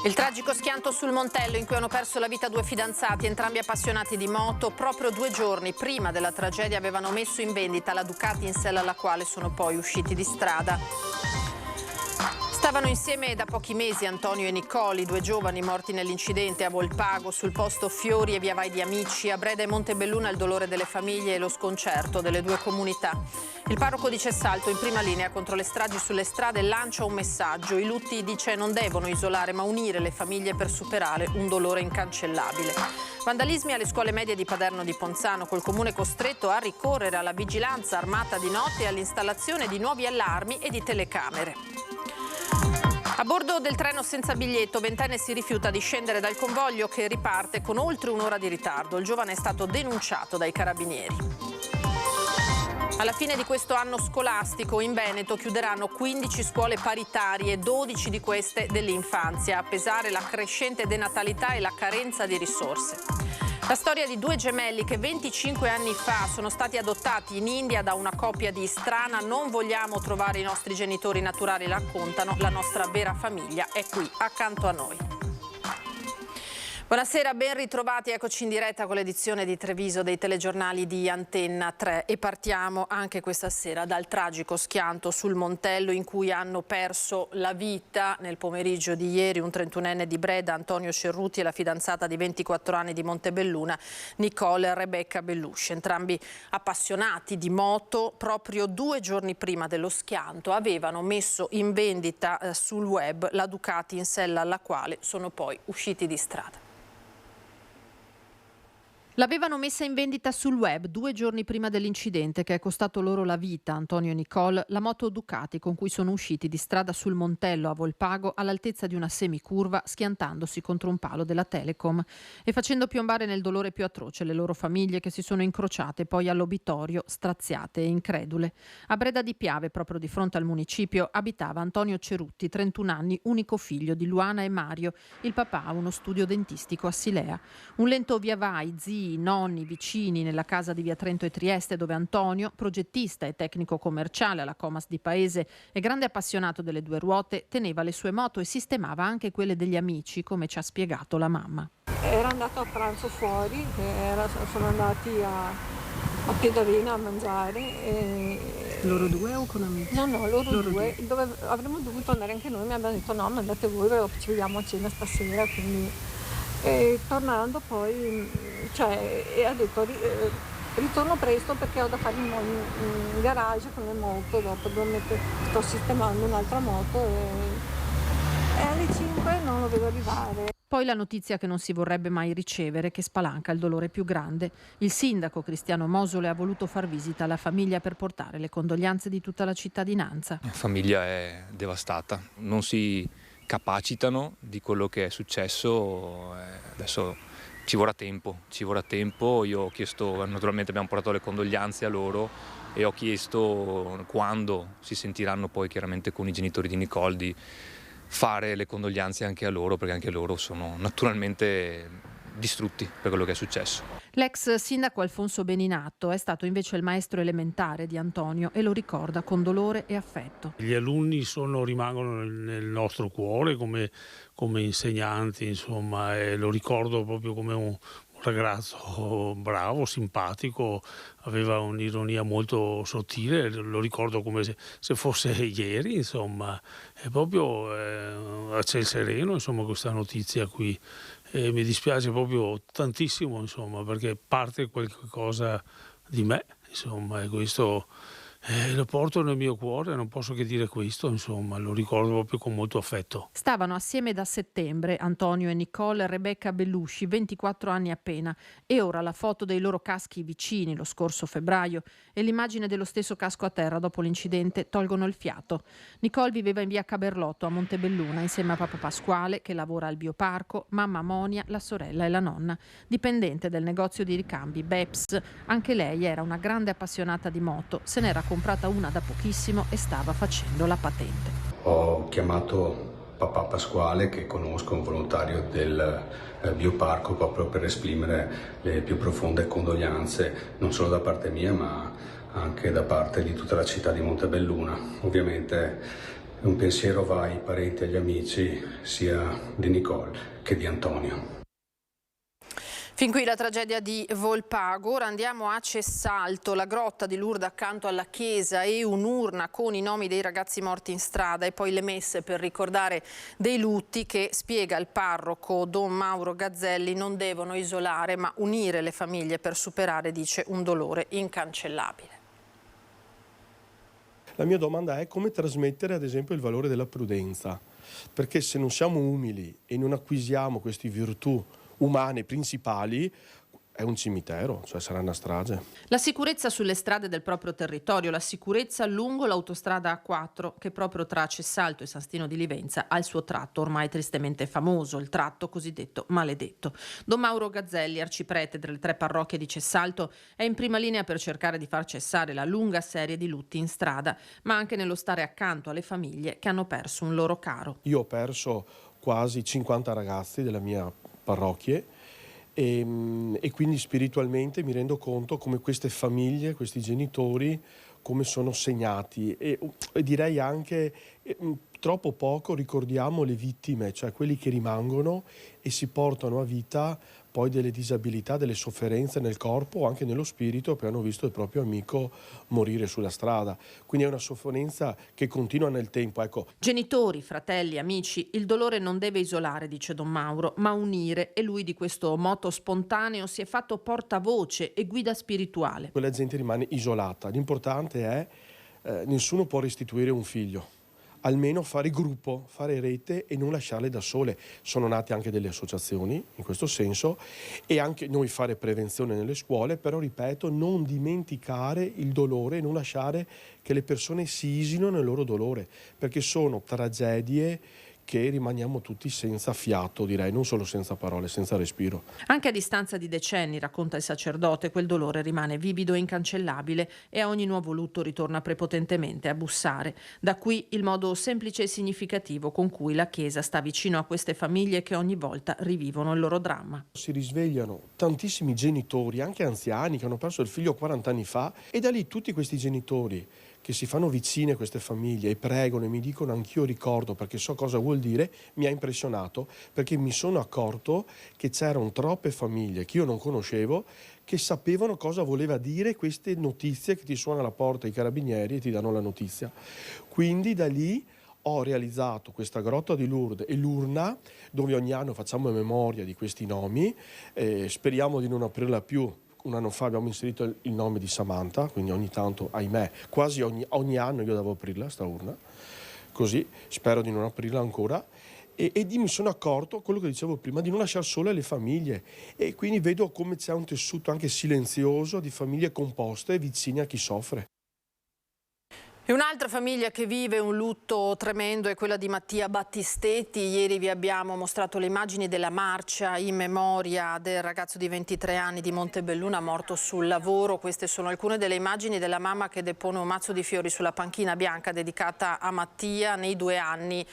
Il tragico schianto sul Montello in cui hanno perso la vita due fidanzati, entrambi appassionati di moto. Proprio 2 giorni prima della tragedia avevano messo in vendita la Ducati in sella alla quale sono poi usciti di strada. Stavano insieme da pochi mesi Antonio e Nicole, 2 giovani morti nell'incidente a Volpago. Sul posto fiori e via vai di amici. A Breda e Montebelluna il dolore delle famiglie e lo sconcerto delle 2 comunità. Il parroco di Cessalto, in prima linea contro le stragi sulle strade, lancia un messaggio. I lutti, dice, non devono isolare ma unire le famiglie per superare un dolore incancellabile. Vandalismi alle scuole medie di Paderno di Ponzano, col comune costretto a ricorrere alla vigilanza armata di notte e all'installazione di nuovi allarmi e di telecamere. A bordo del treno senza biglietto, 20enne si rifiuta di scendere dal convoglio che riparte con oltre un'ora di ritardo. Il giovane è stato denunciato dai carabinieri. Alla fine di questo anno scolastico in Veneto chiuderanno 15 scuole paritarie, 12 di queste dell'infanzia, a pesare la crescente denatalità e la carenza di risorse. La storia di 2 gemelli che 25 anni fa sono stati adottati in India da una coppia di strana non vogliamo trovare i nostri genitori naturali, raccontano. La nostra vera famiglia è qui accanto a noi. Buonasera, ben ritrovati, eccoci in diretta con l'edizione di Treviso dei telegiornali di Antenna 3 e partiamo anche questa sera dal tragico schianto sul Montello in cui hanno perso la vita nel pomeriggio di ieri un 31enne di Breda, Antonio Cerruti, e la fidanzata di 24 anni di Montebelluna, Nicole Rebecca Bellusci, entrambi appassionati di moto. Proprio 2 giorni prima dello schianto avevano messo in vendita sul web la Ducati in sella alla quale sono poi usciti di strada. L'avevano messa in vendita sul web 2 giorni prima dell'incidente che è costato loro la vita, Antonio e Nicole, la moto Ducati con cui sono usciti di strada sul Montello a Volpago all'altezza di una semicurva, schiantandosi contro un palo della Telecom e facendo piombare nel dolore più atroce le loro famiglie che si sono incrociate poi all'obitorio, straziate e incredule. A Breda di Piave, proprio di fronte al municipio, abitava Antonio Cerutti, 31 anni, unico figlio di Luana e Mario. Il papà ha uno studio dentistico a Silea. Un lento via vai, zii, nonni, vicini nella casa di via Trento e Trieste dove Antonio, progettista e tecnico commerciale alla Comas di Paese e grande appassionato delle 2 ruote, teneva le sue moto e sistemava anche quelle degli amici, come ci ha spiegato la mamma. Era andato a pranzo fuori, sono andati a Piedavina a mangiare. Loro 2 o con amici? No, loro due. Dove avremmo dovuto andare anche noi, mi abbiamo detto no, ma andate voi, ci vediamo a cena stasera, quindi... E tornando poi, e ha detto ritorno presto perché ho da fare in garage con le moto, dopo sto sistemando un'altra moto e alle 5 non lo vedo arrivare. Poi la notizia che non si vorrebbe mai ricevere, che spalanca il dolore più grande. Il sindaco Cristiano Mosole ha voluto far visita alla famiglia per portare le condoglianze di tutta la cittadinanza. La famiglia è devastata, non si capacitano di quello che è successo, adesso ci vorrà tempo, io ho chiesto, naturalmente abbiamo portato le condoglianze a loro e ho chiesto quando si sentiranno poi chiaramente con i genitori di Nicole di fare le condoglianze anche a loro, perché anche loro sono naturalmente distrutti per quello che è successo. L'ex sindaco Alfonso Beninato è stato invece il maestro elementare di Antonio e lo ricorda con dolore e affetto. Gli alunni rimangono nel nostro cuore come insegnanti, insomma, e lo ricordo proprio come un ragazzo bravo, simpatico, aveva un'ironia molto sottile, lo ricordo come se fosse ieri, insomma, è proprio a ciel sereno, insomma, questa notizia qui. E mi dispiace proprio tantissimo, insomma, perché parte qualcosa di me, insomma, e questo lo porto nel mio cuore, non posso che dire questo, insomma, lo ricordo proprio con molto affetto. Stavano assieme da settembre Antonio e Nicole Rebecca Bellusci, 24 anni appena, e ora la foto dei loro caschi vicini lo scorso febbraio e l'immagine dello stesso casco a terra dopo l'incidente tolgono il fiato. Nicole viveva in via Caberlotto a Montebelluna insieme a papà Pasquale che lavora al bioparco, mamma Monia, la sorella e la nonna, dipendente del negozio di ricambi Beps. Anche lei era una grande appassionata di moto, se n'era comprata una da pochissimo e stava facendo la patente. Ho chiamato papà Pasquale, che conosco, un volontario del bioparco, proprio per esprimere le più profonde condoglianze, non solo da parte mia ma anche da parte di tutta la città di Montebelluna. Ovviamente un pensiero va ai parenti e agli amici sia di Nicole che di Antonio. Fin qui la tragedia di Volpago. Ora andiamo a Cessalto, la grotta di Lourdes accanto alla chiesa e un'urna con i nomi dei ragazzi morti in strada e poi le messe per ricordare dei lutti che, spiega il parroco Don Mauro Gazzelli, non devono isolare ma unire le famiglie per superare, dice, un dolore incancellabile. La mia domanda è come trasmettere ad esempio il valore della prudenza, perché se non siamo umili e non acquisiamo queste virtù umane principali, è un cimitero, cioè sarà una strage. La sicurezza sulle strade del proprio territorio, la sicurezza lungo l'autostrada A4 che proprio tra Cessalto e San Stino di Livenza ha il suo tratto ormai tristemente famoso, il tratto cosiddetto maledetto. Don Mauro Gazzelli, arciprete delle 3 parrocchie di Cessalto, è in prima linea per cercare di far cessare la lunga serie di lutti in strada, ma anche nello stare accanto alle famiglie che hanno perso un loro caro. Io ho perso quasi 50 ragazzi della mia parrocchie e quindi spiritualmente mi rendo conto come queste famiglie, questi genitori, come sono segnati e direi anche troppo poco ricordiamo le vittime, cioè quelli che rimangono e si portano a vita poi delle disabilità, delle sofferenze nel corpo o anche nello spirito perché hanno visto il proprio amico morire sulla strada. Quindi è una sofferenza che continua nel tempo. Ecco. Genitori, fratelli, amici, il dolore non deve isolare, dice Don Mauro, ma unire, e lui di questo motto spontaneo si è fatto portavoce e guida spirituale. Quella gente rimane isolata. L'importante è nessuno può restituire un figlio. Almeno fare gruppo, fare rete e non lasciarle da sole. Sono nate anche delle associazioni in questo senso e anche noi fare prevenzione nelle scuole, però ripeto, non dimenticare il dolore e non lasciare che le persone si isolino nel loro dolore, perché sono tragedie che rimaniamo tutti senza fiato, direi, non solo senza parole, senza respiro. Anche a distanza di decenni, racconta il sacerdote, quel dolore rimane vivido e incancellabile e a ogni nuovo lutto ritorna prepotentemente a bussare. Da qui il modo semplice e significativo con cui la Chiesa sta vicino a queste famiglie che ogni volta rivivono il loro dramma. Si risvegliano tantissimi genitori, anche anziani, che hanno perso il figlio 40 anni fa e da lì tutti questi genitori che si fanno vicini a queste famiglie e pregano e mi dicono anch'io ricordo perché so cosa vuol dire, mi ha impressionato perché mi sono accorto che c'erano troppe famiglie che io non conoscevo che sapevano cosa voleva dire queste notizie che ti suona alla porta i carabinieri e ti danno la notizia. Quindi da lì ho realizzato questa grotta di Lourdes e l'urna dove ogni anno facciamo memoria di questi nomi, speriamo di non aprirla più. Un anno fa abbiamo inserito il nome di Samantha, quindi ogni tanto, ahimè, quasi ogni anno io devo aprirla, sta urna, così, spero di non aprirla ancora, e mi sono accorto, quello che dicevo prima, di non lasciare sole le famiglie, e quindi vedo come c'è un tessuto anche silenzioso di famiglie composte vicine a chi soffre. E un'altra famiglia che vive un lutto tremendo è quella di Mattia Battistetti. Ieri vi abbiamo mostrato le immagini della marcia in memoria del ragazzo di 23 anni di Montebelluna morto sul lavoro. Queste sono alcune delle immagini della mamma che depone un mazzo di fiori sulla panchina bianca dedicata a Mattia nei 2 anni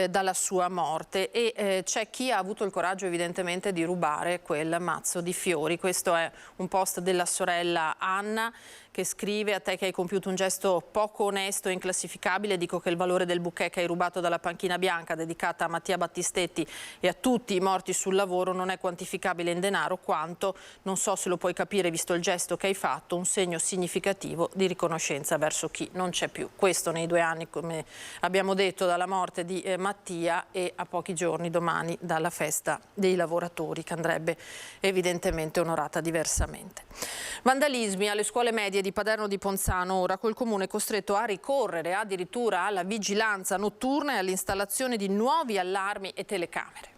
dalla sua morte. E c'è chi ha avuto il coraggio evidentemente di rubare quel mazzo di fiori. Questo è un post della sorella Anna che scrive: a te che hai compiuto un gesto poco onesto e inclassificabile, dico che il valore del bouquet che hai rubato dalla panchina bianca dedicata a Mattia Battistetti e a tutti i morti sul lavoro non è quantificabile in denaro quanto, non so se lo puoi capire visto il gesto che hai fatto, un segno significativo di riconoscenza verso chi non c'è più. Questo nei 2 anni, come abbiamo detto, dalla morte di Mattia e a pochi giorni domani dalla festa dei lavoratori che andrebbe evidentemente onorata diversamente. Vandalismi alle scuole medie di Paderno di Ponzano, ora col comune costretto a ricorrere addirittura alla vigilanza notturna e all'installazione di nuovi allarmi e telecamere.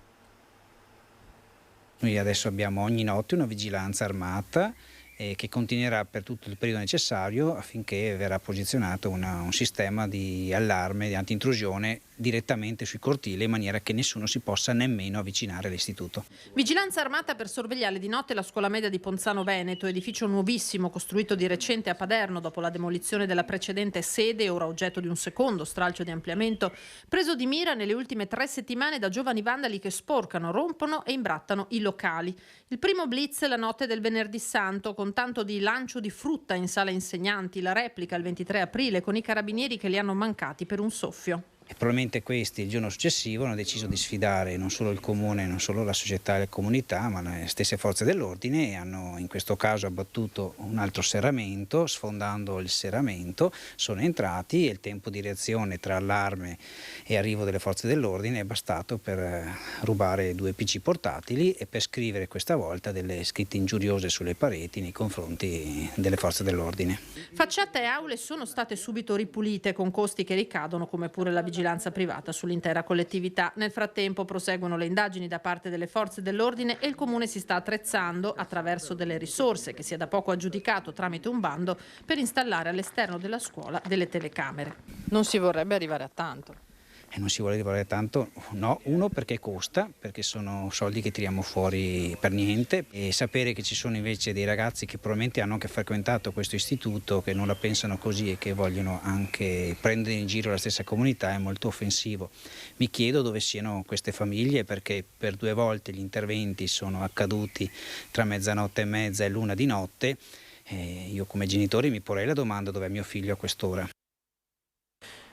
Noi adesso abbiamo ogni notte una vigilanza armata che continuerà per tutto il periodo necessario affinché verrà posizionato un sistema di allarme, di anti-intrusione direttamente sui cortili in maniera che nessuno si possa nemmeno avvicinare all'istituto. Vigilanza armata per sorvegliare di notte la scuola media di Ponzano Veneto, edificio nuovissimo costruito di recente a Paderno dopo la demolizione della precedente sede, ora oggetto di un secondo stralcio di ampliamento, preso di mira nelle ultime 3 settimane da giovani vandali che sporcano, rompono e imbrattano i locali. Il primo blitz la notte del venerdì santo con tanto di lancio di frutta in sala insegnanti, la replica il 23 aprile con i carabinieri che li hanno mancati per un soffio. E probabilmente questi il giorno successivo hanno deciso di sfidare non solo il comune, non solo la società e le comunità, ma le stesse forze dell'ordine, e hanno in questo caso abbattuto un altro serramento. Sfondando il serramento sono entrati e il tempo di reazione tra allarme e arrivo delle forze dell'ordine è bastato per rubare 2 PC portatili e per scrivere questa volta delle scritte ingiuriose sulle pareti nei confronti delle forze dell'ordine. Facciate e aule sono state subito ripulite con costi che ricadono, come pure la vigilanza privata sull'intera collettività. Nel frattempo proseguono le indagini da parte delle forze dell'ordine e il comune si sta attrezzando attraverso delle risorse che si è da poco aggiudicato tramite un bando per installare all'esterno della scuola delle telecamere. Non si vorrebbe arrivare a tanto. E non si vuole lavorare tanto, no, uno perché costa, perché sono soldi che tiriamo fuori per niente, e sapere che ci sono invece dei ragazzi che probabilmente hanno anche frequentato questo istituto, che non la pensano così e che vogliono anche prendere in giro la stessa comunità è molto offensivo. Mi chiedo dove siano queste famiglie, perché per 2 volte gli interventi sono accaduti tra mezzanotte e mezza e l'1 di notte, e io come genitore mi porrei la domanda: dov'è mio figlio a quest'ora?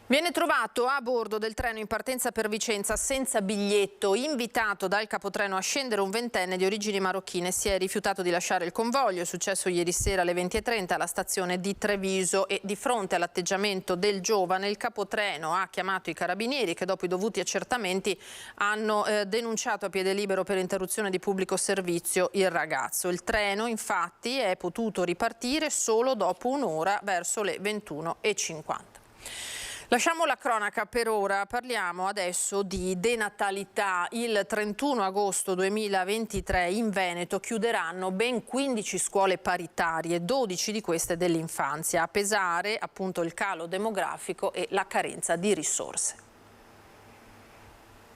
Viene trovato a bordo del treno in partenza per Vicenza senza biglietto. Invitato dal capotreno a scendere, un 20enne di origini marocchine si è rifiutato di lasciare il convoglio. È successo ieri sera alle 20:30 alla stazione di Treviso, e di fronte all'atteggiamento del giovane il capotreno ha chiamato i carabinieri, che dopo i dovuti accertamenti hanno denunciato a piede libero per interruzione di pubblico servizio il ragazzo. Il treno infatti è potuto ripartire solo dopo un'ora, verso le 21:50. Lasciamo la cronaca per ora, parliamo adesso di denatalità. Il 31 agosto 2023 in Veneto chiuderanno ben 15 scuole paritarie, 12 di queste dell'infanzia, a pesare appunto il calo demografico e la carenza di risorse.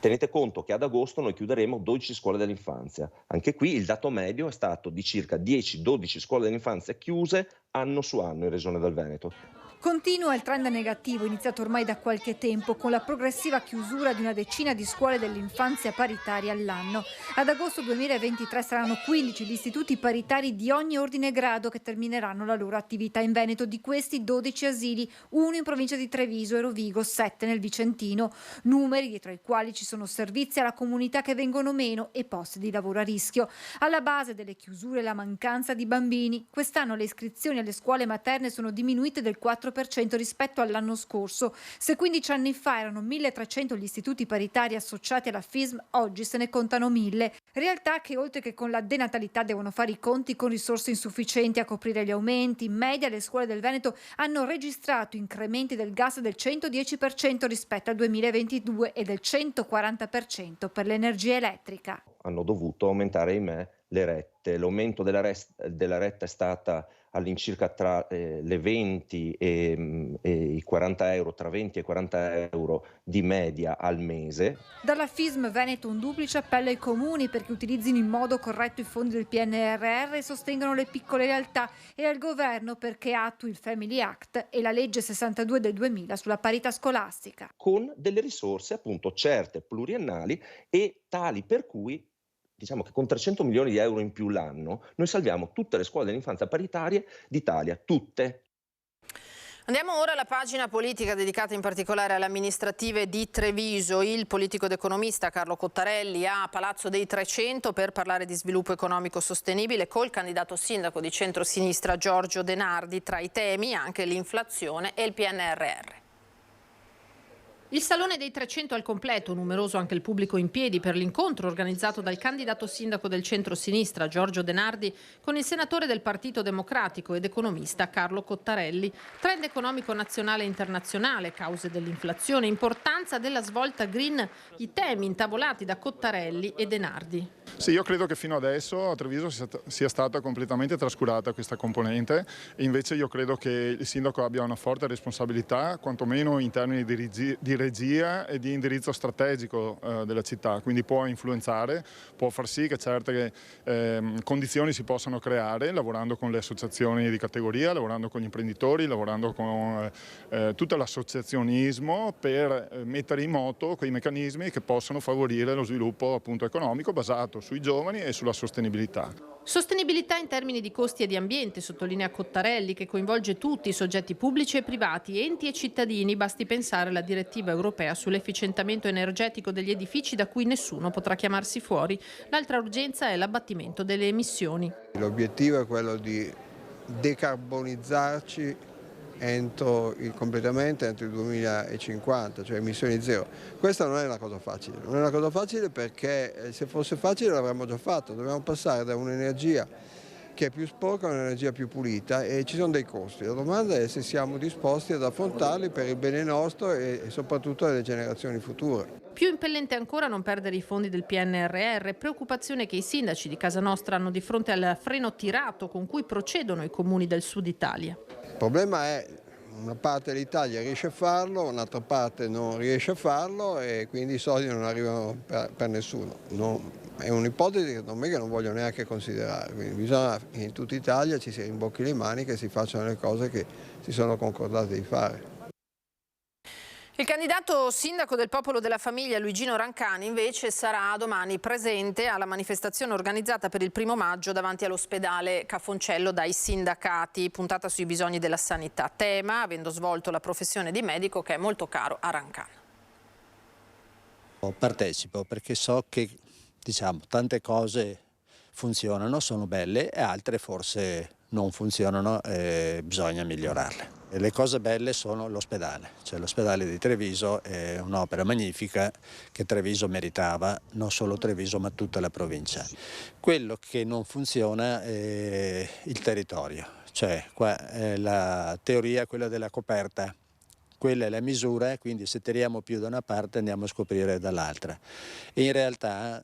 Tenete conto che ad agosto noi chiuderemo 12 scuole dell'infanzia. Anche qui il dato medio è stato di circa 10-12 scuole dell'infanzia chiuse anno su anno in Regione del Veneto. Continua il trend negativo iniziato ormai da qualche tempo, con la progressiva chiusura di una decina di scuole dell'infanzia paritarie all'anno. Ad agosto 2023 saranno 15 gli istituti paritari di ogni ordine e grado che termineranno la loro attività in Veneto. Di questi 12 asili, 1 in provincia di Treviso e Rovigo, 7 nel Vicentino. Numeri dietro ai quali ci sono servizi alla comunità che vengono meno e posti di lavoro a rischio. Alla base delle chiusure la mancanza di bambini. Quest'anno le iscrizioni alle scuole materne sono diminuite del 4% rispetto all'anno scorso. Se 15 anni fa erano 1.300 gli istituti paritari associati alla FISM, oggi se ne contano 1.000. Realtà che oltre che con la denatalità devono fare i conti con risorse insufficienti a coprire gli aumenti. In media le scuole del Veneto hanno registrato incrementi del gas del 110% rispetto al 2022 e del 140% per l'energia elettrica. Hanno dovuto aumentare, ahimè, le rette. L'aumento della retta è stata all'incirca tra le 20 e i 40 euro, tra 20 e 40 euro di media al mese. Dalla FISM Veneto un duplice appello ai comuni perché utilizzino in modo corretto i fondi del PNRR e sostengano le piccole realtà, e al governo perché attui il Family Act e la legge 62 del 2000 sulla parità scolastica. Con delle risorse appunto certe, pluriennali e tali per cui diciamo che con 300 milioni di euro in più l'anno noi salviamo tutte le scuole dell'infanzia paritarie d'Italia, tutte. Andiamo ora alla pagina politica dedicata in particolare alle amministrative di Treviso. Il politico ed economista Carlo Cottarelli a Palazzo dei 300 per parlare di sviluppo economico sostenibile col candidato sindaco di centrosinistra Giorgio De Nardi. Tra i temi anche l'inflazione e il PNRR. Il Salone dei 300 al completo, numeroso anche il pubblico in piedi per l'incontro organizzato dal candidato sindaco del centro-sinistra Giorgio De Nardi con il senatore del Partito Democratico ed economista Carlo Cottarelli. Trend economico nazionale e internazionale, cause dell'inflazione, importanza della svolta green, i temi intavolati da Cottarelli e De Nardi. Sì, io credo che fino adesso a Treviso sia stata completamente trascurata questa componente, e invece io credo che il sindaco abbia una forte responsabilità, quantomeno in termini di regia e di indirizzo strategico della città, quindi può influenzare, può far sì che certe condizioni si possano creare lavorando con le associazioni di categoria, lavorando con gli imprenditori, lavorando con tutto l'associazionismo per mettere in moto quei meccanismi che possono favorire lo sviluppo appunto economico basato sui giovani e sulla sostenibilità. Sostenibilità in termini di costi e di ambiente, sottolinea Cottarelli, che coinvolge tutti i soggetti pubblici e privati, enti e cittadini. Basti pensare alla direttiva europea sull'efficientamento energetico degli edifici, da cui nessuno potrà chiamarsi fuori. L'altra urgenza è l'abbattimento delle emissioni. L'obiettivo è quello di decarbonizzarci completamente entro il 2050, cioè emissioni zero. Questa non è una cosa facile, non è una cosa facile perché se fosse facile l'avremmo già fatto. Dobbiamo passare da un'energia che è più sporca a un'energia più pulita e ci sono dei costi. La domanda è se siamo disposti ad affrontarli per il bene nostro e soprattutto delle generazioni future. Più impellente ancora non perdere i fondi del PNRR, preoccupazione che i sindaci di casa nostra hanno di fronte al freno tirato con cui procedono i comuni del sud Italia. Il problema è una parte dell'Italia riesce a farlo, un'altra parte non riesce a farlo e quindi i soldi non arrivano per nessuno. È un'ipotesi che non voglio neanche considerare, quindi bisogna che in tutta Italia ci si rimbocchi le maniche e si facciano le cose che si sono concordate di fare. Il candidato sindaco del Popolo della Famiglia, Luigino Rancani, invece sarà domani presente alla manifestazione organizzata per il 1° maggio davanti all'ospedale Cafoncello dai sindacati, puntata sui bisogni della sanità. Tema, avendo svolto la professione di medico, che è molto caro a Rancani. Partecipo perché so che tante cose funzionano, sono belle e altre forse non funzionano e bisogna migliorarle. E le cose belle sono l'ospedale, cioè l'ospedale di Treviso è un'opera magnifica che Treviso meritava, non solo Treviso ma tutta la provincia. Quello che non funziona è il territorio, cioè qua la teoria è quella della coperta, quella è la misura, quindi se tiriamo più da una parte andiamo a scoprire dall'altra. E in realtà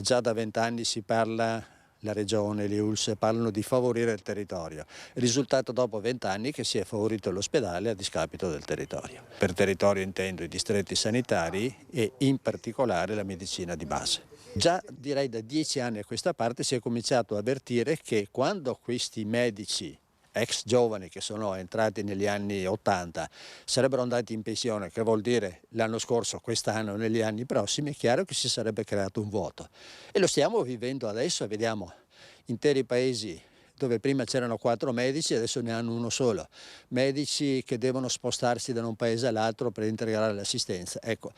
già da 20 anni si parla, la Regione, le ULSS parlano di favorire il territorio. Il risultato dopo 20 anni che si è favorito l'ospedale a discapito del territorio. Per territorio intendo i distretti sanitari e in particolare la medicina di base. Già direi da 10 anni a questa parte si è cominciato a avvertire che quando questi medici ex giovani che sono entrati negli anni 80 sarebbero andati in pensione, che vuol dire l'anno scorso, quest'anno, negli anni prossimi, è chiaro che si sarebbe creato un vuoto. E lo stiamo vivendo adesso, vediamo interi paesi dove prima c'erano 4 medici, adesso ne hanno uno solo. Medici che devono spostarsi da un paese all'altro per integrare l'assistenza. Ecco,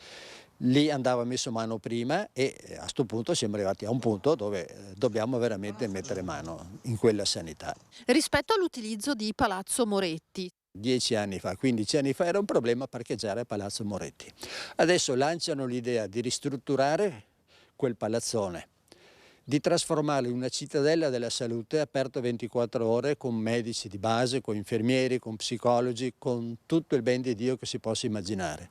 lì andava messo mano prima e a questo punto siamo arrivati a un punto dove dobbiamo veramente mettere mano in quella sanità. Rispetto all'utilizzo di Palazzo Moretti. 10 anni fa, 15 anni fa era un problema parcheggiare a Palazzo Moretti. Adesso lanciano l'idea di ristrutturare quel palazzone, di trasformarlo in una cittadella della salute aperto 24 ore con medici di base, con infermieri, con psicologi, con tutto il ben di Dio che si possa immaginare.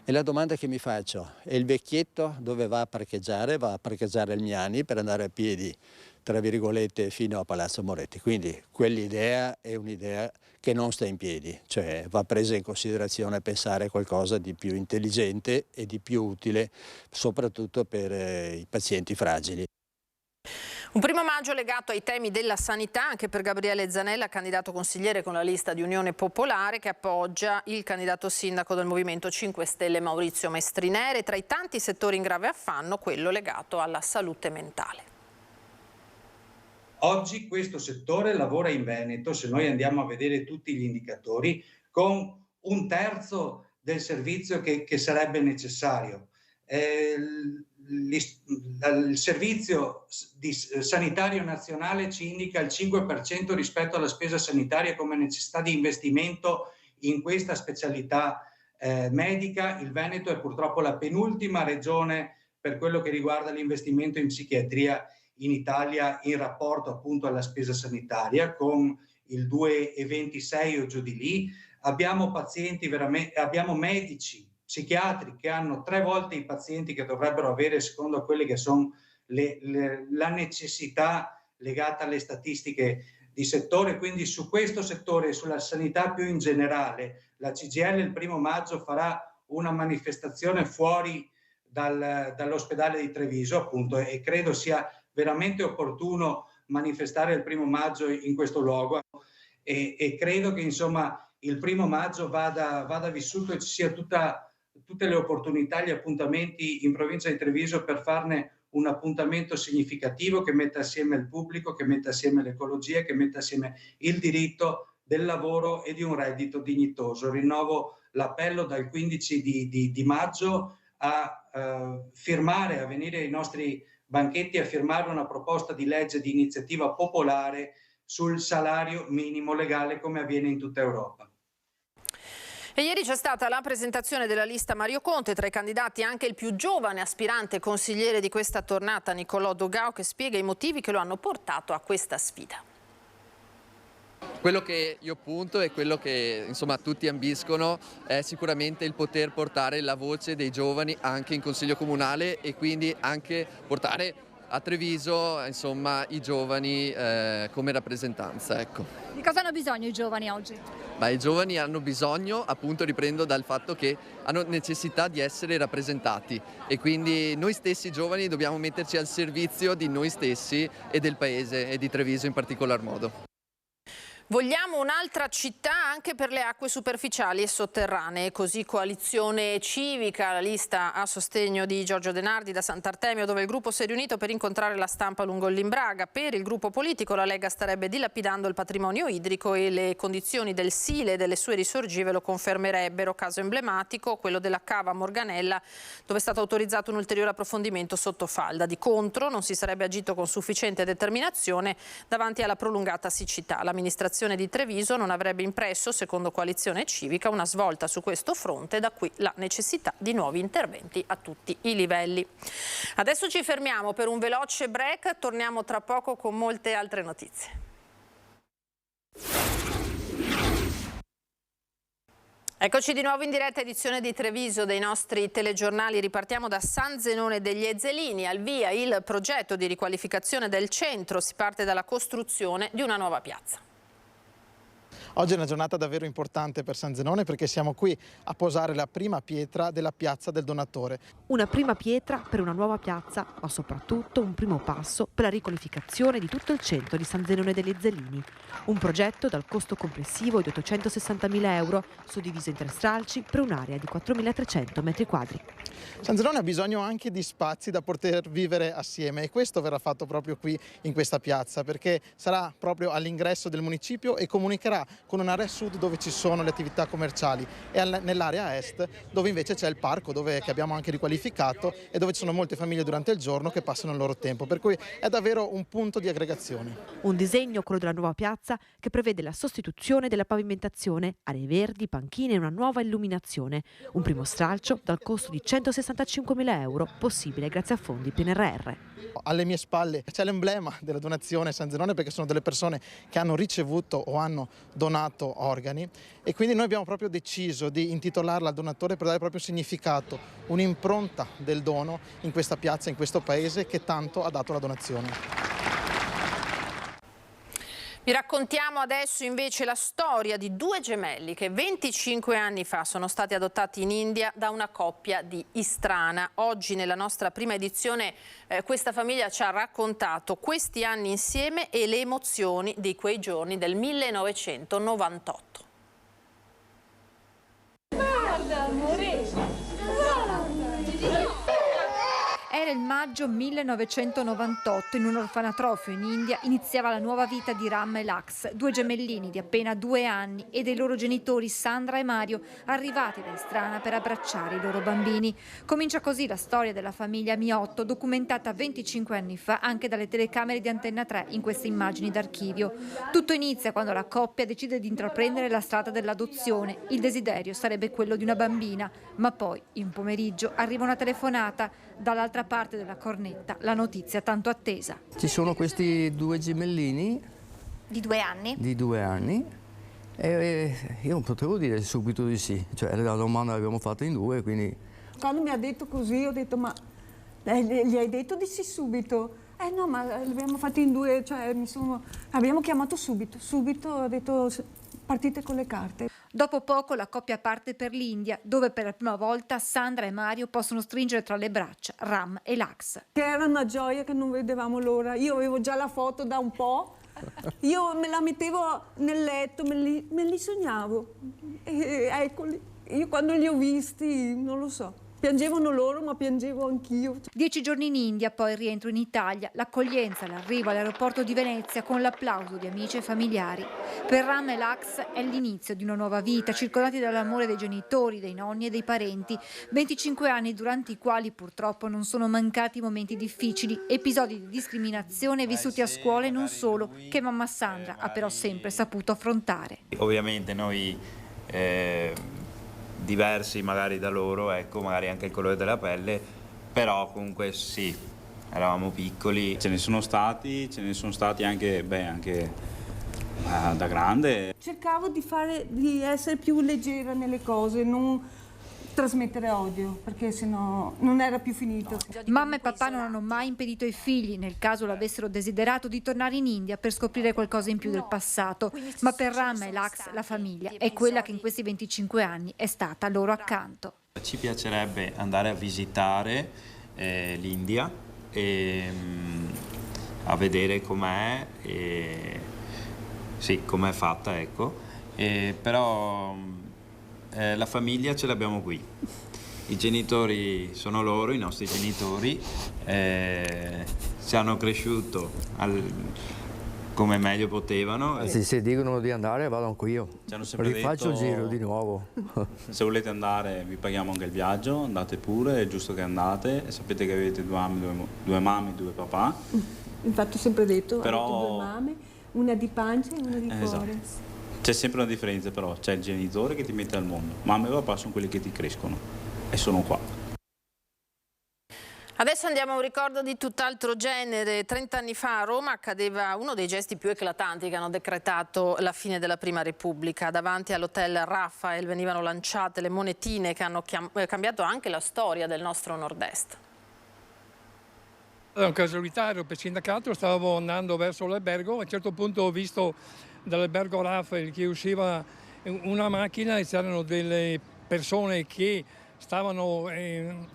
E la domanda che mi faccio è: il vecchietto dove va a parcheggiare? Va a parcheggiare al Miani per andare a piedi, tra virgolette, fino a Palazzo Moretti. Quindi quell'idea è un'idea che non sta in piedi, cioè va presa in considerazione pensare a qualcosa di più intelligente e di più utile, soprattutto per i pazienti fragili. Un 1° maggio legato ai temi della sanità anche per Gabriele Zanella, candidato consigliere con la lista di Unione Popolare, che appoggia il candidato sindaco del Movimento 5 Stelle Maurizio Mestrinere. Tra i tanti settori in grave affanno, quello legato alla salute mentale. Oggi questo settore lavora in Veneto, se noi andiamo a vedere tutti gli indicatori, con 1/3 del servizio che sarebbe necessario. Il servizio sanitario nazionale ci indica il 5% rispetto alla spesa sanitaria come necessità di investimento in questa specialità medica. Il Veneto è purtroppo la penultima regione per quello che riguarda l'investimento in psichiatria in Italia in rapporto appunto alla spesa sanitaria, con il 2,26 o giù di lì. Abbiamo medici, psichiatri che hanno 3 volte i pazienti che dovrebbero avere secondo quelle che sono la necessità legata alle statistiche di settore. Quindi su questo settore e sulla sanità più in generale la CGIL il 1° maggio farà una manifestazione fuori dall'ospedale di Treviso appunto, e credo sia veramente opportuno manifestare il 1° maggio in questo luogo e credo che insomma il 1° maggio vada vissuto e ci sia tutte le opportunità, gli appuntamenti in provincia di Treviso per farne un appuntamento significativo che metta assieme il pubblico, che metta assieme l'ecologia, che metta assieme il diritto del lavoro e di un reddito dignitoso. Rinnovo l'appello dal 15 di maggio a firmare, a venire ai nostri banchetti a firmare una proposta di legge di iniziativa popolare sul salario minimo legale come avviene in tutta Europa. E ieri c'è stata la presentazione della lista Mario Conte, tra i candidati anche il più giovane aspirante consigliere di questa tornata, Nicolò Dogao, che spiega i motivi che lo hanno portato a questa sfida. Quello che io punto e quello che insomma tutti ambiscono è sicuramente il poter portare la voce dei giovani anche in Consiglio Comunale e quindi anche portare a Treviso insomma i giovani come rappresentanza. Ecco. Di cosa hanno bisogno i giovani oggi? I giovani hanno bisogno, appunto riprendo dal fatto che hanno necessità di essere rappresentati e quindi noi stessi giovani dobbiamo metterci al servizio di noi stessi e del paese e di Treviso in particolar modo. Vogliamo un'altra città anche per le acque superficiali e sotterranee, così Coalizione Civica, la lista a sostegno di Giorgio De Nardi da Sant'Artemio, dove il gruppo si è riunito per incontrare la stampa lungo il Limbraga. Per il gruppo politico la Lega starebbe dilapidando il patrimonio idrico e le condizioni del Sile e delle sue risorgive lo confermerebbero. Caso emblematico quello della cava Morganella, dove è stato autorizzato un ulteriore approfondimento sotto falda. Di contro non si sarebbe agito con sufficiente determinazione davanti alla prolungata siccità. L'amministrazione di Treviso non avrebbe impresso, secondo Coalizione Civica, una svolta su questo fronte, da qui la necessità di nuovi interventi a tutti i livelli. Adesso ci fermiamo per un veloce break, torniamo tra poco con molte altre notizie. Eccoci di nuovo in diretta edizione di Treviso dei nostri telegiornali. Ripartiamo da San Zenone degli Ezzelini. Al via il progetto di riqualificazione del centro. Si parte dalla costruzione di una nuova piazza. Oggi è una giornata davvero importante per San Zenone perché siamo qui a posare la prima pietra della piazza del Donatore. Una prima pietra per una nuova piazza, ma soprattutto un primo passo per la riqualificazione di tutto il centro di San Zenone degli Ezzelini. Un progetto dal costo complessivo di 860.000 euro, suddiviso in 3 stralci per un'area di 4.300 metri quadri. San Zenone ha bisogno anche di spazi da poter vivere assieme e questo verrà fatto proprio qui in questa piazza perché sarà proprio all'ingresso del municipio e comunicherà con un'area sud dove ci sono le attività commerciali e nell'area est dove invece c'è il parco che abbiamo anche riqualificato e dove ci sono molte famiglie durante il giorno che passano il loro tempo, per cui è davvero un punto di aggregazione. Un disegno, quello della nuova piazza, che prevede la sostituzione della pavimentazione, aree verdi, panchine e una nuova illuminazione. Un primo stralcio dal costo di 165.000 euro, possibile grazie a fondi PNRR. Alle mie spalle c'è l'emblema della donazione San Zenone perché sono delle persone che hanno ricevuto o hanno donato organi e quindi noi abbiamo proprio deciso di intitolarla al donatore per dare proprio significato, un'impronta del dono in questa piazza, in questo paese che tanto ha dato la donazione. Vi raccontiamo adesso invece la storia di 2 gemelli che 25 anni fa sono stati adottati in India da una coppia di Istrana. Oggi nella nostra prima edizione questa famiglia ci ha raccontato questi anni insieme e le emozioni di quei giorni del 1998. Guarda, amore! Era il maggio 1998, in un orfanatrofio in India iniziava la nuova vita di Ram e Lax, 2 gemellini di appena 2 anni e dei loro genitori Sandra e Mario, arrivati da Istrana per abbracciare i loro bambini. Comincia così la storia della famiglia Miotto, documentata 25 anni fa anche dalle telecamere di Antenna 3 in queste immagini d'archivio. Tutto inizia quando la coppia decide di intraprendere la strada dell'adozione. Il desiderio sarebbe quello di una bambina, ma poi, in pomeriggio, arriva una telefonata. Dall'altra parte della cornetta la notizia tanto attesa. Ci sono questi 2 gemellini di 2 anni? Di 2 anni e io non potevo dire subito di sì, cioè la domanda l'abbiamo fatta in 2, quindi... Quando mi ha detto così ho detto ma gli hai detto di sì subito? No, ma l'abbiamo fatto in 2, cioè abbiamo chiamato subito, ho detto partite con le carte. Dopo poco la coppia parte per l'India, dove per la prima volta Sandra e Mario possono stringere tra le braccia Ram e Lax. Che era una gioia che non vedevamo l'ora. Io avevo già la foto da un po', io me la mettevo nel letto, me li sognavo. E eccoli, io quando li ho visti, non lo so. Piangevano loro, ma piangevo anch'io. 10 giorni in India, poi il rientro in Italia, l'accoglienza, l'arrivo all'aeroporto di Venezia con l'applauso di amici e familiari. Per Ram e Lax è l'inizio di una nuova vita, circondati dall'amore dei genitori, dei nonni e dei parenti. 25 anni durante i quali purtroppo non sono mancati momenti difficili, episodi di discriminazione vissuti a scuola e non solo, che mamma Sandra ha però sempre saputo affrontare. Ovviamente noi diversi magari da loro, ecco, magari anche il colore della pelle, però comunque sì, eravamo piccoli. Ce ne sono stati anche da grande. Cercavo di essere più leggera nelle cose, non trasmettere odio, perché sennò non era più finito. Mamma e papà non hanno mai impedito ai figli, nel caso l'avessero desiderato, di tornare in India per scoprire qualcosa in più del passato. Ma per Ram e Lax la famiglia è quella che in questi 25 anni è stata loro accanto. Ci piacerebbe andare a visitare l'India e a vedere com'è, sì, com'è fatta, ecco. Però la famiglia ce l'abbiamo qui. I genitori sono loro, i nostri genitori, ci hanno cresciuto come meglio potevano. Se dicono di andare vado anche io. Ci hanno sempre Rifaccio detto, il giro di nuovo. Se volete andare vi paghiamo anche il viaggio, andate pure, è giusto che andate. E sapete che avete due mamme, due papà. Infatti ho sempre detto, però avete due mamme, una di pancia e una di cuore. Esatto. C'è sempre una differenza però, c'è il genitore che ti mette al mondo, mamma e papà sono quelli che ti crescono e sono qua. Adesso andiamo a un ricordo di tutt'altro genere. 30 anni fa a Roma accadeva uno dei gesti più eclatanti che hanno decretato la fine della Prima Repubblica. Davanti all'hotel Raphael venivano lanciate le monetine che hanno cambiato anche la storia del nostro nord-est. È una casualità, ero per sindacato, stavo andando verso l'albergo, a un certo punto ho visto dall'albergo Raphael che usciva una macchina e c'erano delle persone che stavano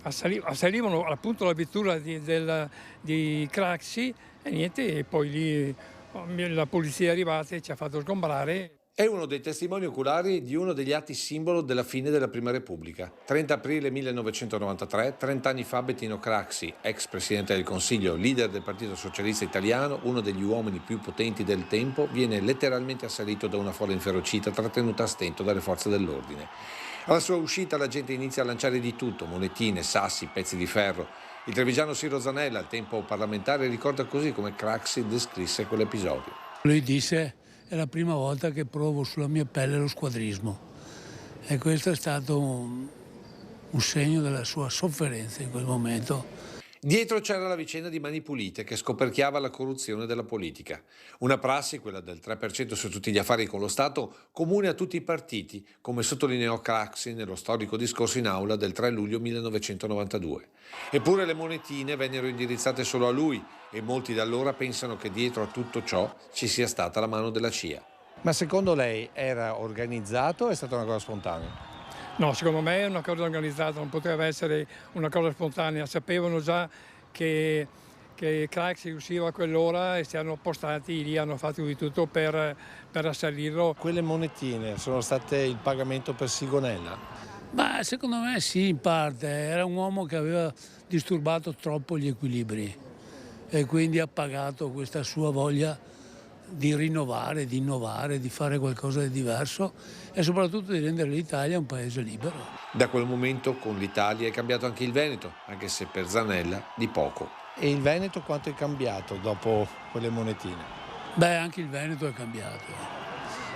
assalivano appunto la vettura di Craxi e niente, e poi lì la polizia è arrivata e ci ha fatto sgombrare. È uno dei testimoni oculari di uno degli atti simbolo della fine della Prima Repubblica. 30 aprile 1993, 30 anni fa Bettino Craxi, ex Presidente del Consiglio, leader del Partito Socialista Italiano, uno degli uomini più potenti del tempo, viene letteralmente assalito da una folla inferocita trattenuta a stento dalle forze dell'ordine. Alla sua uscita la gente inizia a lanciare di tutto, monetine, sassi, pezzi di ferro. Il trevigiano Ciro Zanella, al tempo parlamentare, ricorda così come Craxi descrisse quell'episodio. Lui disse: è la prima volta che provo sulla mia pelle lo squadrismo, e questo è stato un segno della sua sofferenza in quel momento. Dietro c'era la vicenda di Mani Pulite che scoperchiava la corruzione della politica. Una prassi, quella del 3% su tutti gli affari con lo Stato, comune a tutti i partiti, come sottolineò Craxi nello storico discorso in aula del 3 luglio 1992. Eppure le monetine vennero indirizzate solo a lui e molti da allora pensano che dietro a tutto ciò ci sia stata la mano della CIA. Ma secondo lei era organizzato o è stata una cosa spontanea? No, secondo me è una cosa organizzata, non poteva essere una cosa spontanea. Sapevano già che Craxi usciva a quell'ora e si erano appostati lì, hanno fatto di tutto per assalirlo. Quelle monetine sono state il pagamento per Sigonella? Ma secondo me sì, in parte. Era un uomo che aveva disturbato troppo gli equilibri e quindi ha pagato questa sua voglia di rinnovare, di innovare, di fare qualcosa di diverso e soprattutto di rendere l'Italia un paese libero. Da quel momento con l'Italia è cambiato anche il Veneto, anche se per Zanella di poco. E il Veneto quanto è cambiato dopo quelle monetine? Beh, anche il Veneto è cambiato,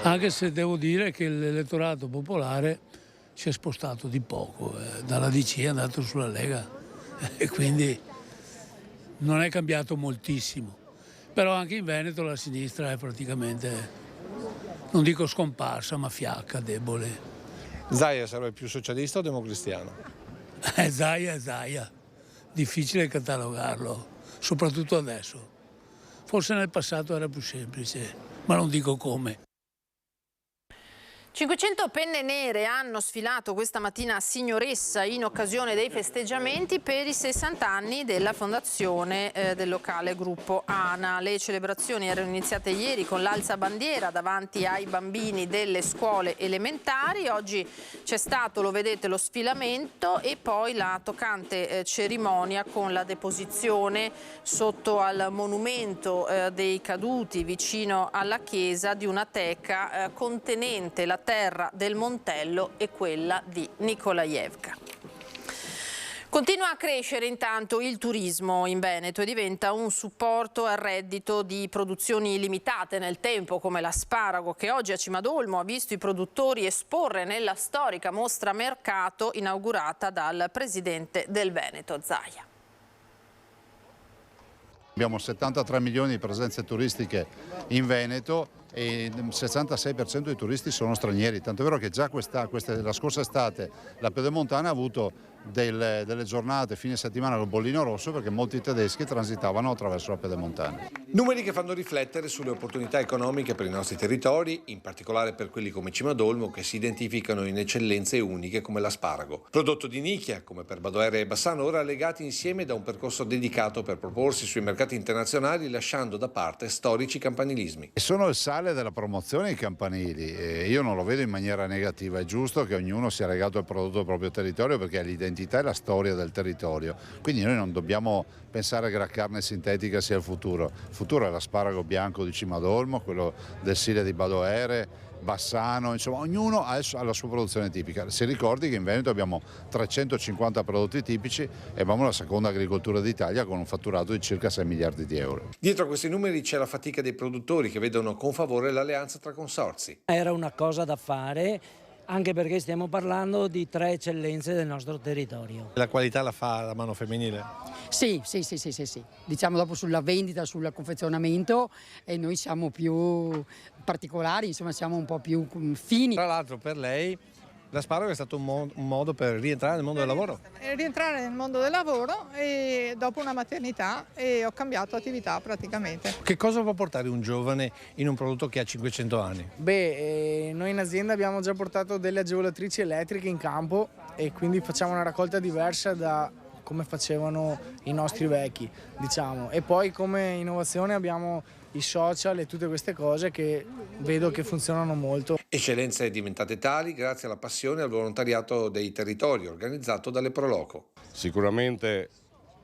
anche se devo dire che l'elettorato popolare si è spostato di poco, dalla DC è andato sulla Lega e quindi non è cambiato moltissimo. Però anche in Veneto la sinistra è praticamente, non dico scomparsa, ma fiacca, debole. Zaia sarebbe più socialista o democristiano? Zaia. Difficile catalogarlo, soprattutto adesso. Forse nel passato era più semplice, ma non dico come. 500 penne nere hanno sfilato questa mattina a Signoressa in occasione dei festeggiamenti per i 60 anni della fondazione del locale gruppo ANA. Le celebrazioni erano iniziate ieri con l'alzabandiera davanti ai bambini delle scuole elementari. Oggi c'è stato, lo vedete, lo sfilamento e poi la toccante cerimonia con la deposizione sotto al monumento dei caduti vicino alla chiesa di una teca contenente la terra del Montello e quella di Nikolaevka. Continua a crescere intanto il turismo in Veneto e diventa un supporto al reddito di produzioni limitate nel tempo come l'asparago, che oggi a Cimadolmo ha visto i produttori esporre nella storica mostra mercato inaugurata dal presidente del Veneto, Zaia. Abbiamo 73 milioni di presenze turistiche in Veneto e il 66% dei turisti sono stranieri, tanto è vero che già la scorsa estate la Pedemontana ha avuto delle giornate fine settimana col bollino rosso perché molti tedeschi transitavano attraverso la Pedemontana. Numeri che fanno riflettere sulle opportunità economiche per i nostri territori, in particolare per quelli come Cimadolmo che si identificano in eccellenze uniche come l'asparago. Prodotto di nicchia, come per Badoere e Bassano, ora legati insieme da un percorso dedicato per proporsi sui mercati internazionali lasciando da parte storici campanilismi. Sono il sale della promozione i campanili e io non lo vedo in maniera negativa, è giusto che ognuno sia legato al prodotto del proprio territorio perché è l'identità e la storia del territorio, quindi noi non dobbiamo pensare che la carne sintetica sia il futuro è l'asparago bianco di Cimadolmo, quello del Sile di Badoere, Bassano, insomma ognuno ha la sua produzione tipica. Si ricordi che in Veneto abbiamo 350 prodotti tipici e abbiamo la seconda agricoltura d'Italia con un fatturato di circa 6 miliardi di euro. Dietro a questi numeri c'è la fatica dei produttori che vedono con favore l'alleanza tra consorzi. Era una cosa da fare, anche perché stiamo parlando di 3 eccellenze del nostro territorio. La qualità la fa la mano femminile? Sì. Diciamo dopo sulla vendita, sul confezionamento e noi siamo più particolari, insomma siamo un po' più fini. Tra l'altro per lei l'asparago è stato un modo per rientrare nel mondo del lavoro? Rientrare nel mondo del lavoro e dopo una maternità e ho cambiato attività praticamente. Che cosa può portare un giovane in un prodotto che ha 500 anni? Noi in azienda abbiamo già portato delle agevolatrici elettriche in campo e quindi facciamo una raccolta diversa da come facevano i nostri vecchi, diciamo. E poi come innovazione abbiamo i social e tutte queste cose che vedo che funzionano molto. Eccellenze diventate tali grazie alla passione e al volontariato dei territori organizzato dalle Proloco. Sicuramente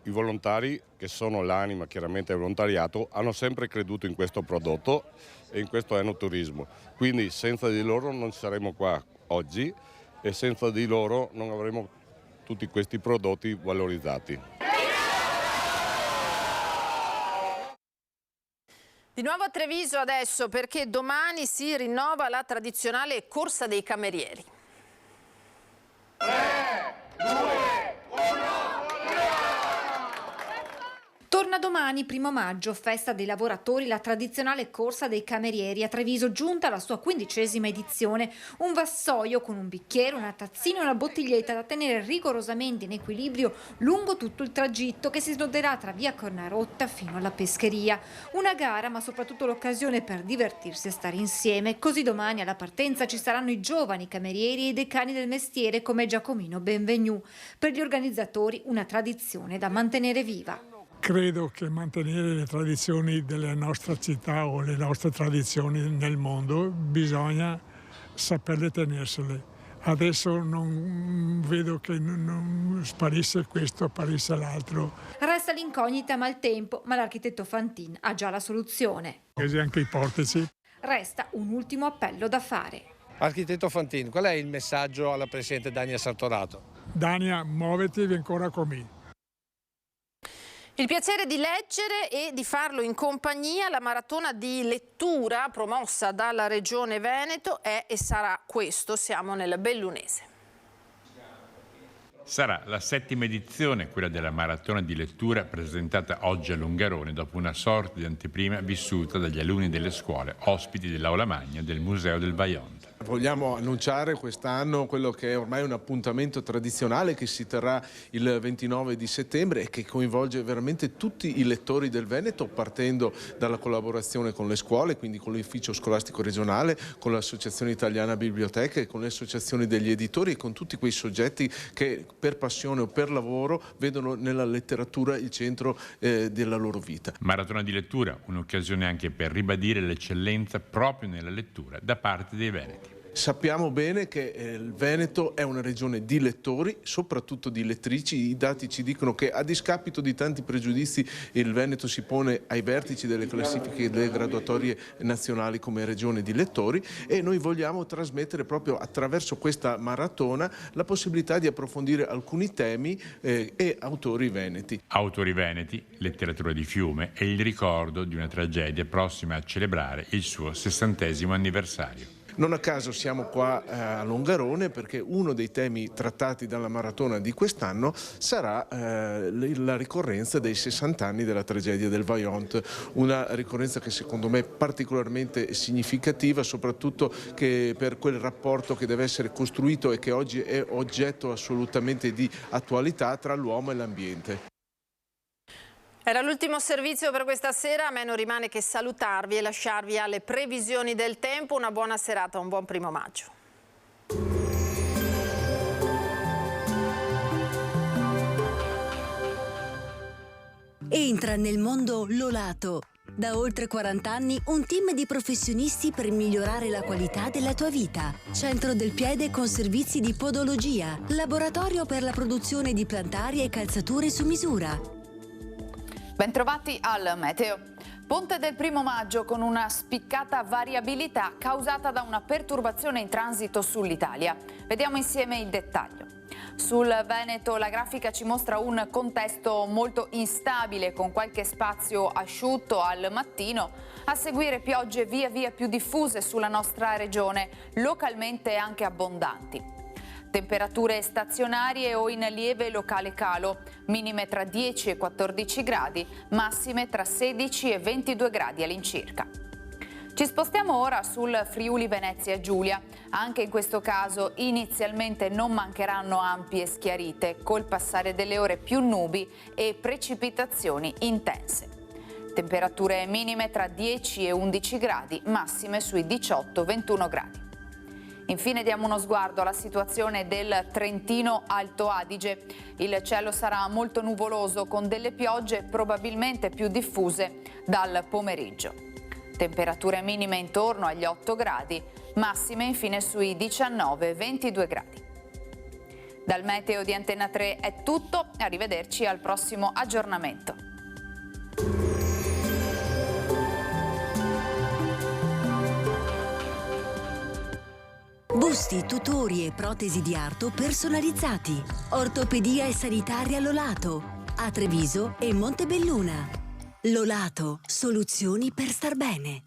i volontari, che sono l'anima chiaramente del volontariato, hanno sempre creduto in questo prodotto e in questo enoturismo. Quindi senza di loro non saremmo qua oggi e senza di loro non avremmo tutti questi prodotti valorizzati. Di nuovo a Treviso adesso perché domani si rinnova la tradizionale corsa dei camerieri. 3, 2, 1. Torna domani, 1° maggio, festa dei lavoratori, la tradizionale corsa dei camerieri a Treviso, giunta alla sua 15ª edizione. Un vassoio con un bicchiere, una tazzina e una bottiglietta da tenere rigorosamente in equilibrio lungo tutto il tragitto che si snoderà tra via Cornarotta fino alla pescheria. Una gara, ma soprattutto l'occasione per divertirsi e stare insieme. Così domani alla partenza ci saranno i giovani camerieri e i decani del mestiere come Giacomino Benvenu. Per gli organizzatori una tradizione da mantenere viva. Credo che mantenere le tradizioni della nostra città o le nostre tradizioni nel mondo bisogna saperle tenersele. Adesso non vedo che non sparisse questo, apparisse l'altro. Resta l'incognita maltempo, ma l'architetto Fantin ha già la soluzione. Anche i portici. Resta un ultimo appello da fare. Architetto Fantin, qual è il messaggio alla Presidente Dania Sartorato? Dania, muoviti e vieni ancora con me. Il piacere di leggere e di farlo in compagnia, la maratona di lettura promossa dalla Regione Veneto è e sarà questo, siamo nel Bellunese. Sarà la 7ª edizione, quella della maratona di lettura presentata oggi a Longarone dopo una sorta di anteprima vissuta dagli alunni delle scuole, ospiti dell'aula magna del Museo del Vajont. Vogliamo annunciare quest'anno quello che è ormai un appuntamento tradizionale che si terrà il 29 di settembre e che coinvolge veramente tutti i lettori del Veneto, partendo dalla collaborazione con le scuole, quindi con l'ufficio scolastico regionale, con l'Associazione Italiana Biblioteche, con le associazioni degli editori e con tutti quei soggetti che per passione o per lavoro vedono nella letteratura il centro della loro vita. Maratona di lettura, un'occasione anche per ribadire l'eccellenza proprio nella lettura da parte dei veneti. Sappiamo bene che il Veneto è una regione di lettori, soprattutto di lettrici. I dati ci dicono che a discapito di tanti pregiudizi il Veneto si pone ai vertici delle classifiche delle graduatorie nazionali come regione di lettori, e noi vogliamo trasmettere proprio attraverso questa maratona la possibilità di approfondire alcuni temi e autori veneti. Autori veneti, letteratura di fiume e il ricordo di una tragedia prossima a celebrare il suo 60° anniversario. Non a caso siamo qua a Longarone perché uno dei temi trattati dalla maratona di quest'anno sarà la ricorrenza dei 60 anni della tragedia del Vajont, una ricorrenza che secondo me è particolarmente significativa, soprattutto che per quel rapporto che deve essere costruito e che oggi è oggetto assolutamente di attualità tra l'uomo e l'ambiente. Era l'ultimo servizio per questa sera, a me non rimane che salutarvi e lasciarvi alle previsioni del tempo. Una buona serata, un buon 1° maggio. Entra nel mondo Lolato. Da oltre 40 anni un team di professionisti per migliorare la qualità della tua vita. Centro del piede con servizi di podologia, laboratorio per la produzione di plantari e calzature su misura. Bentrovati al meteo. Ponte del 1° maggio con una spiccata variabilità causata da una perturbazione in transito sull'Italia. Vediamo insieme il dettaglio. Sul Veneto la grafica ci mostra un contesto molto instabile con qualche spazio asciutto al mattino, a seguire piogge via via più diffuse sulla nostra regione, localmente anche abbondanti. Temperature stazionarie o in lieve locale calo, minime tra 10 e 14 gradi, massime tra 16 e 22 gradi all'incirca. Ci spostiamo ora sul Friuli Venezia Giulia. Anche in questo caso inizialmente non mancheranno ampie schiarite, col passare delle ore più nubi e precipitazioni intense. Temperature minime tra 10 e 11 gradi, massime sui 18-21 gradi. Infine diamo uno sguardo alla situazione del Trentino Alto Adige. Il cielo sarà molto nuvoloso con delle piogge probabilmente più diffuse dal pomeriggio. Temperature minime intorno agli 8 gradi, massime infine sui 19-22 gradi. Dal meteo di Antenna 3 è tutto, arrivederci al prossimo aggiornamento. Busti, tutori e protesi di arto personalizzati. Ortopedia e sanitaria Lolato. A Treviso e Montebelluna. Lolato, soluzioni per star bene.